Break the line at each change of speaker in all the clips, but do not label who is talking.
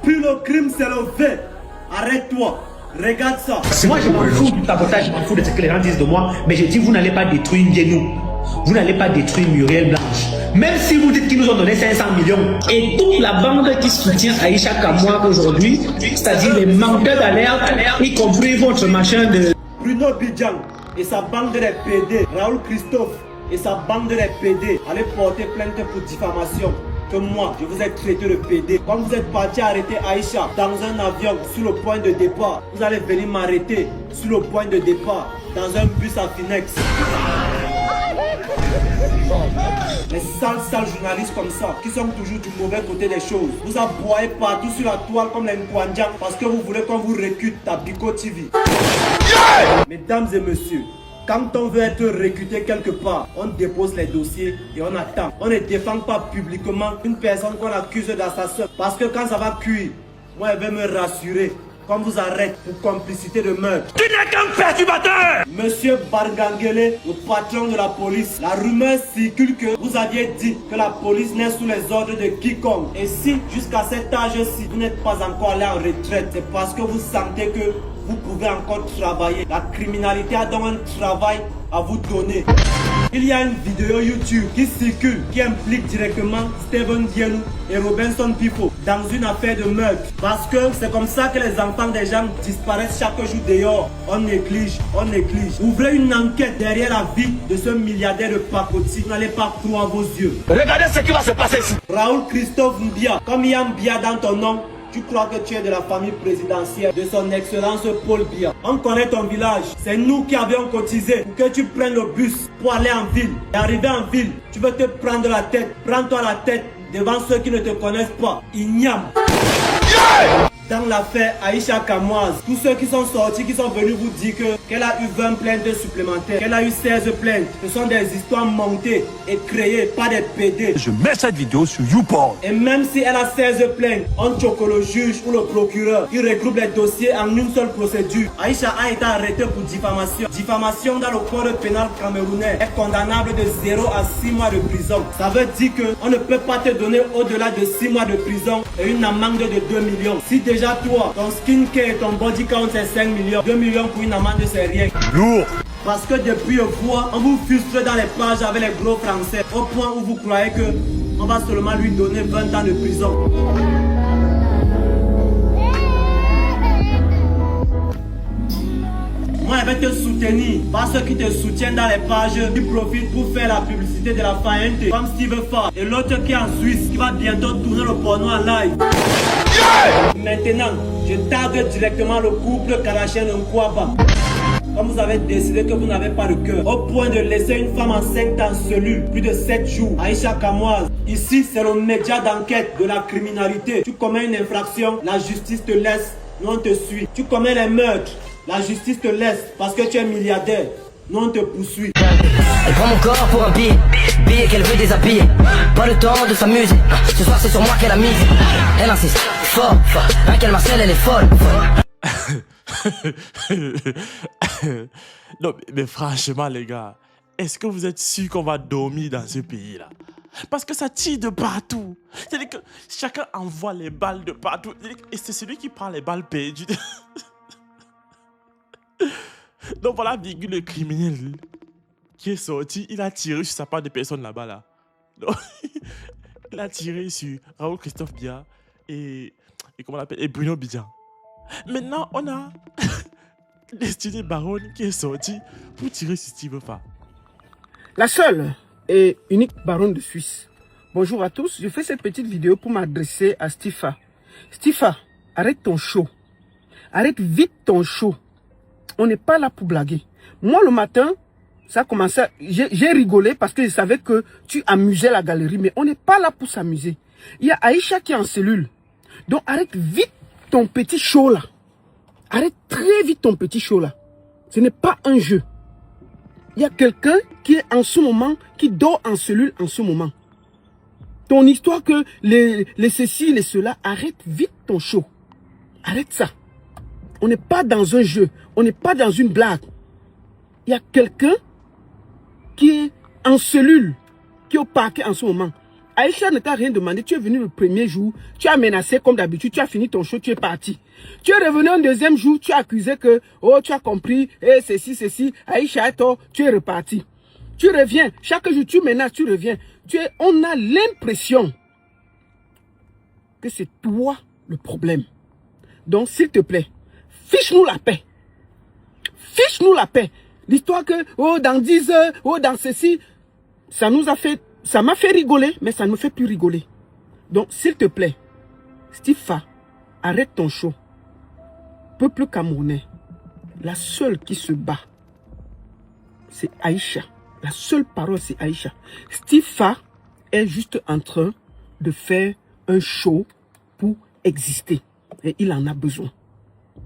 Puis le crime c'est le fait. Arrête-toi. Regarde ça.
Moi je m'en fous du tapotage, je m'en fous de ce que les gens disent de moi, mais je dis vous n'allez pas détruire Ndiénou. Vous n'allez pas détruire Muriel Blanche. Même si vous dites qu'ils nous ont donné 500 millions. Et toute la bande qui soutient Aïcha Kamoa aujourd'hui, c'est-à-dire les menteurs d'alerte, y compris votre machin de...
Bruno Bidjan et sa bande de PD, Raoul Christophe et sa bande de PD allaient porter plainte pour diffamation. Que moi, je vous ai traité de PD. Quand vous êtes parti arrêter Aïcha dans un avion sur le point de départ, vous allez venir m'arrêter sur le point de départ dans un bus à Finex. Les sales journalistes comme ça, qui sont toujours du mauvais côté des choses. Vous aboyez partout sur la toile comme les Nkwandian parce que vous voulez qu'on vous récute ta Biko TV. Mesdames et messieurs, quand on veut être recruté quelque part, on dépose les dossiers et on attend. On ne défend pas publiquement une personne qu'on accuse d'assassin. Parce que quand ça va cuire, moi je vais me rassurer. Qu'on vous arrête pour complicité de meurtre.
Tu n'es qu'un perturbateur!
Monsieur Bargangele, le patron de la police, la rumeur circule que vous aviez dit que la police n'est sous les ordres de quiconque. Et si, jusqu'à cet âge-ci, vous n'êtes pas encore allé en retraite, c'est parce que vous sentez que vous pouvez encore travailler. La criminalité a donc un travail à vous donner. Il y a une vidéo YouTube qui circule, qui implique directement Steven Ndiénou et Robinson Pifo dans une affaire de meurtre. Parce que c'est comme ça que les enfants des gens disparaissent chaque jour dehors. On néglige, on néglige. Ouvrez une enquête derrière la vie de ce milliardaire de pacotille. Vous n'allez pas croire vos yeux.
Regardez ce qui va se passer ici.
Raoul Christophe Mbia, comme il y a Mbia dans ton nom, tu crois que tu es de la famille présidentielle de son excellence Paul Biya. On connaît ton village. C'est nous qui avions cotisé pour que tu prennes le bus pour aller en ville. Et arrivé en ville, tu veux te prendre la tête. Prends-toi la tête devant ceux qui ne te connaissent pas. Ignam. Dans l'affaire Aïcha Kamoise, tous ceux qui sont sortis, qui sont venus vous dire qu'elle a eu 20 plaintes supplémentaires, qu'elle a eu 16 plaintes, ce sont des histoires montées et créées par des PD.
Je mets cette vidéo sur YouPorn.
Et même si elle a 16 plaintes, on choque le juge ou le procureur qui regroupe les dossiers en une seule procédure. Aïcha a été arrêtée pour diffamation. Diffamation dans le code pénal camerounais est condamnable de 0 à 6 mois de prison. Ça veut dire qu'on ne peut pas te donner au-delà de 6 mois de prison et une amende de 2 millions. Si déjà toi, ton skincare et ton body count c'est 5 millions, 2 millions pour une amende c'est rien.
Lourd.
Parce que depuis une fois, on vous frustre dans les pages avec les gros français au point où vous croyez que on va seulement lui donner 20 ans de prison. Moi, je vais te soutenir. Pas ceux qui te soutiennent dans les pages, qui profitent pour faire la publicité de la faillite, comme Steve Farr. Et l'autre qui est en Suisse, qui va bientôt tourner le porno en live. Maintenant, je targue directement le couple Kardashian-Nkwaba. Comme vous avez décidé que vous n'avez pas de cœur, au point de laisser une femme enceinte en cellule plus de 7 jours, Aïcha Kamoise. Ici, c'est le média d'enquête de la criminalité. Tu commets une infraction, la justice te laisse, nous on te suit. Tu commets les meurtres, la justice te laisse parce que tu es milliardaire, nous on te poursuit.
Elle prend mon corps pour un billet, billet qu'elle veut déshabiller. Pas le temps de s'amuser, ce soir c'est sur moi qu'elle a mise. Elle insiste, fort, rien qu'elle marcelle, elle est folle.
Non, mais franchement, les gars, est-ce que vous êtes sûrs qu'on va dormir dans ce pays-là? Parce que ça tire de partout. C'est-à-dire que chacun envoie les balles de partout. Et c'est celui qui prend les balles perdues. Donc voilà, virgule, le criminel qui est sorti, il a tiré sur sa part de personnes là-bas. Là. Donc, il a tiré sur Raoul Christophe Biya et comment on l'appelle, et Bruno Bidjan. Maintenant, on a Destiné Baron qui est sorti pour tirer sur Steve Farr.
La seule et unique baronne de Suisse. Bonjour à tous, je fais cette petite vidéo pour m'adresser à Steve Farr. Steve Farr, arrête ton show. Arrête vite ton show. On n'est pas là pour blaguer. Moi, le matin, ça a commencé, j'ai rigolé parce que je savais que tu amusais la galerie, mais on n'est pas là pour s'amuser. Il y a Aïcha qui est en cellule. Donc, arrête vite ton petit show là. Arrête très vite ton petit show là. Ce n'est pas un jeu. Il y a quelqu'un qui est en ce moment, qui dort en cellule en ce moment. Ton histoire que les ceci, les cela, arrête vite ton show. Arrête ça. On n'est pas dans un jeu. On n'est pas dans une blague. Il y a quelqu'un qui est en cellule, qui est au parquet en ce moment. Aïcha ne t'a rien demandé. Tu es venu le premier jour. Tu as menacé comme d'habitude. Tu as fini ton show. Tu es parti. Tu es revenu un deuxième jour. Tu as accusé que, oh, tu as compris. Et ceci. Aïcha a tort. Tu es reparti. Tu reviens. Chaque jour, tu menaces. Tu reviens. On a l'impression que c'est toi le problème. Donc, s'il te plaît, fiche-nous la paix. Fiche-nous la paix. L'histoire que, oh, dans 10 heures, oh, dans ceci, ça m'a fait rigoler, mais ça ne me fait plus rigoler. Donc, s'il te plaît, Stifa, arrête ton show. Peuple camerounais, la seule qui se bat, c'est Aïcha. La seule parole, c'est Aïcha. Stifa est juste en train de faire un show pour exister. Et il en a besoin.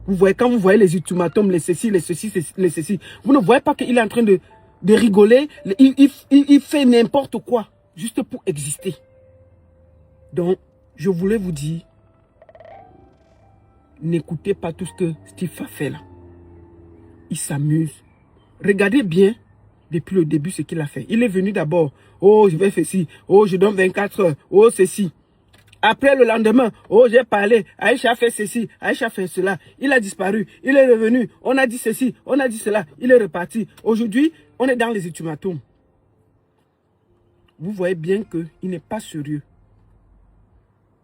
Vous voyez, quand vous voyez les ultimatums, les ceci, vous ne voyez pas qu'il est en train de rigoler. Il fait n'importe quoi, juste pour exister. Donc, je voulais vous dire, n'écoutez pas tout ce que Steve a fait là. Il s'amuse. Regardez bien, depuis le début, ce qu'il a fait. Il est venu d'abord, oh, je vais faire ci, oh, je donne 24 heures, oh, ceci. Après le lendemain, oh, j'ai parlé, Aïcha a fait ceci, Aïcha a fait cela, il a disparu, il est revenu, on a dit ceci, on a dit cela, il est reparti. Aujourd'hui, on est dans les ultimatums. Vous voyez bien qu'il n'est pas sérieux.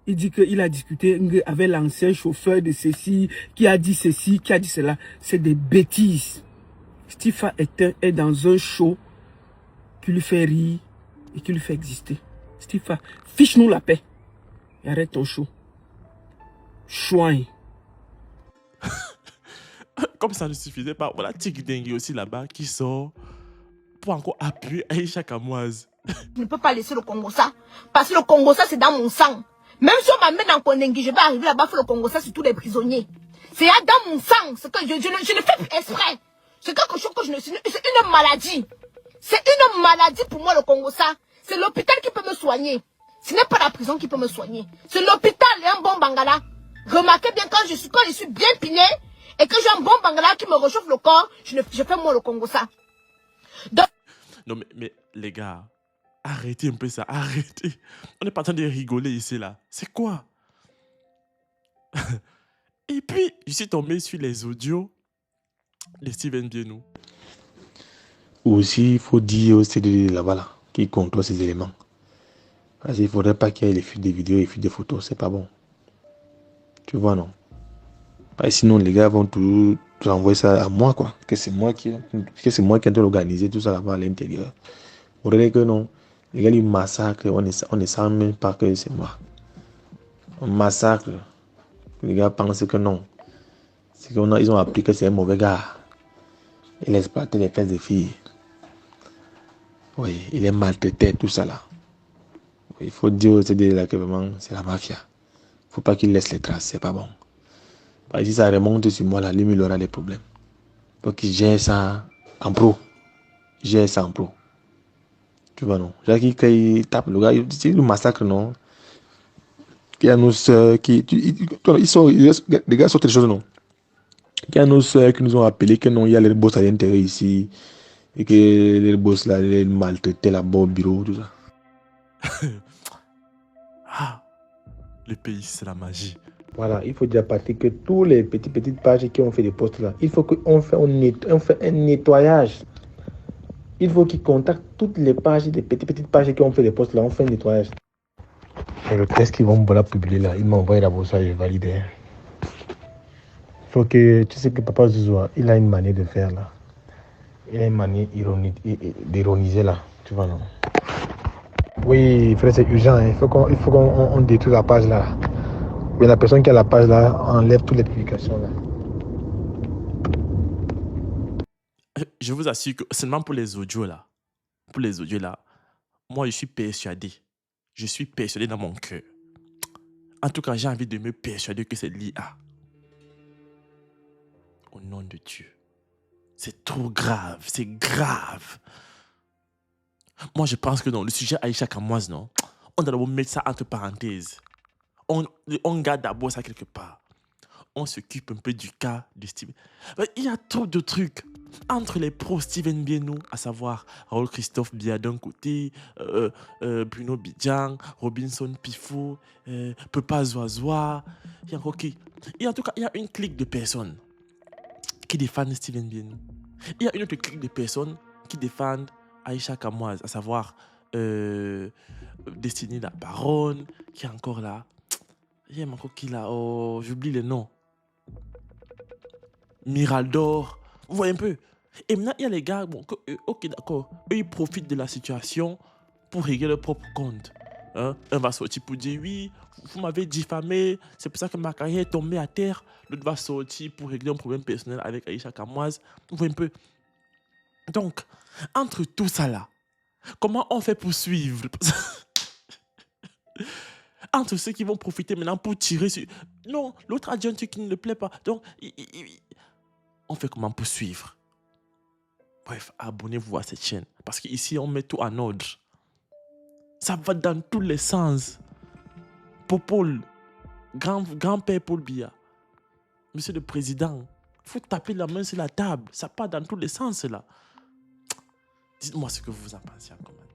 Il dit qu'il a discuté avec l'ancien chauffeur de ceci, qui a dit ceci, qui a dit cela. C'est des bêtises. Stifa est dans un show qui lui fait rire et qui lui fait exister. Stifa, fiche-nous la paix. Et arrête ton show. Chouin.
Comme ça ne suffisait pas, voilà Tigdengui aussi là-bas qui sort pour encore appuyer Aïcha Kamoise.
Je ne peux pas laisser le Congo ça. Parce que le Congo ça c'est dans mon sang. Même si on m'amène dans Kondengui, je vais arriver là-bas faire le Congo ça sur tous les prisonniers. C'est dans mon sang. Ce que je ne fais plus exprès. C'est quelque chose que je ne suis. C'est une maladie. C'est une maladie pour moi le Congo ça. C'est l'hôpital qui peut me soigner. Ce n'est pas la prison qui peut me soigner. C'est l'hôpital et un bon bangala. Remarquez bien quand je suis bien piné et que j'ai un bon bangala qui me réchauffe le corps, je fais moi le Congo ça. Donc...
Non mais les gars, arrêtez un peu ça, arrêtez. On n'est pas en train de rigoler ici là. C'est quoi? Et puis, je suis tombé sur les audios de Steven Bienou.
Aussi, il faut dire au CDD là-bas là, qui contrôle ces éléments. Parce qu'il ne faudrait pas qu'il y ait les fuites des vidéos et les fuites des photos, c'est pas bon. Tu vois, non? Parce que sinon, les gars vont tout envoyer ça à moi, quoi. Que c'est moi qui ai organisé tout ça là-bas à l'intérieur. Vous voyez que non, les gars, ils massacrent, on ne sent même pas que c'est moi. On massacre. Les gars pensent que non. C'est qu'ils ont appris que c'est un mauvais gars. Il exploitait les fesses des filles. Oui, il est maltraité, tout ça là. Il faut dire au CD là que vraiment c'est la mafia. Il ne faut pas qu'il laisse les traces, c'est pas bon. Parce que si ça remonte sur moi là, lui il aura des problèmes. Il faut qu'il gère ça en pro. Gère ça en pro. Tu vois non? Jacques quand il tape le gars, c'est le massacre non? Il y a nos soeurs qui. Les gars sortent des choses non? Il y a nos soeurs qui nous ont appelé que non, il y a les boss à l'intérieur ici. Et que les boss là, les maltraitaient là-bas au bureau, tout ça.
Ah, le pays, c'est la magie.
Voilà, il faut dire partir que tous les petites pages qui ont fait des posts là, il faut qu'on fait un nettoyage. Il faut qu'ils contactent toutes les pages, les petites pages qui ont fait des posts là, on fait un nettoyage. Et le texte qu'ils vont publier là, il m'a envoyé d'abord ça, je valide. Il faut que, tu sais que Papa Zouzoua, il a une manière de faire là. Il a une manière d'ironiser là, tu vois non? Oui, frère, c'est urgent, hein. Il faut qu'on détruise la page là. Oui, la personne qui a la page là enlève toutes les publications là.
Je vous assure que seulement pour les audios là, moi je suis persuadé dans mon cœur. En tout cas, j'ai envie de me persuader que c'est l'IA. Au nom de Dieu. C'est trop grave, c'est grave. Moi, je pense que dans le sujet Aïcha Kamoise, non, on doit d'abord mettre ça entre parenthèses. On garde d'abord ça quelque part. On s'occupe un peu du cas de Steve. Il y a trop de trucs. entre les pros Steven Bienou, à savoir Raoul Christophe Bia d'un côté, Bruno Bidjang, Robinson Pifou, Pepa Zoazoa, il y a encore qui? Et en tout cas, il y a une clique de personnes qui défendent Steven Bienou. Il y a une autre clique de personnes qui défendent Aïcha Kamoise, à savoir Destiny la Baronne, qui est encore là. Il y a encore qui là? Oh, j'oublie les noms. Miraldor, vous voyez un peu. Et maintenant, il y a les gars, bon, ok, d'accord, eux, ils profitent de la situation pour régler leur propre compte. Hein? Un va sortir pour dire, oui, vous m'avez diffamé, c'est pour ça que ma carrière est tombée à terre. L'autre va sortir pour régler un problème personnel avec Aïcha Kamoise. Vous voyez un peu. Donc, entre tout ça là, comment on fait pour suivre? Entre ceux qui vont profiter maintenant pour tirer sur... Non, l'autre a dit un truc qui ne le plaît pas. Donc, on fait comment pour suivre? Bref, abonnez-vous à cette chaîne. Parce qu'ici, on met tout en ordre. Ça va dans tous les sens. Popol, grand-père Paul Biya, Monsieur le Président, il faut taper la main sur la table. Ça part dans tous les sens là. Dites-moi ce que vous en pensez en commentaire.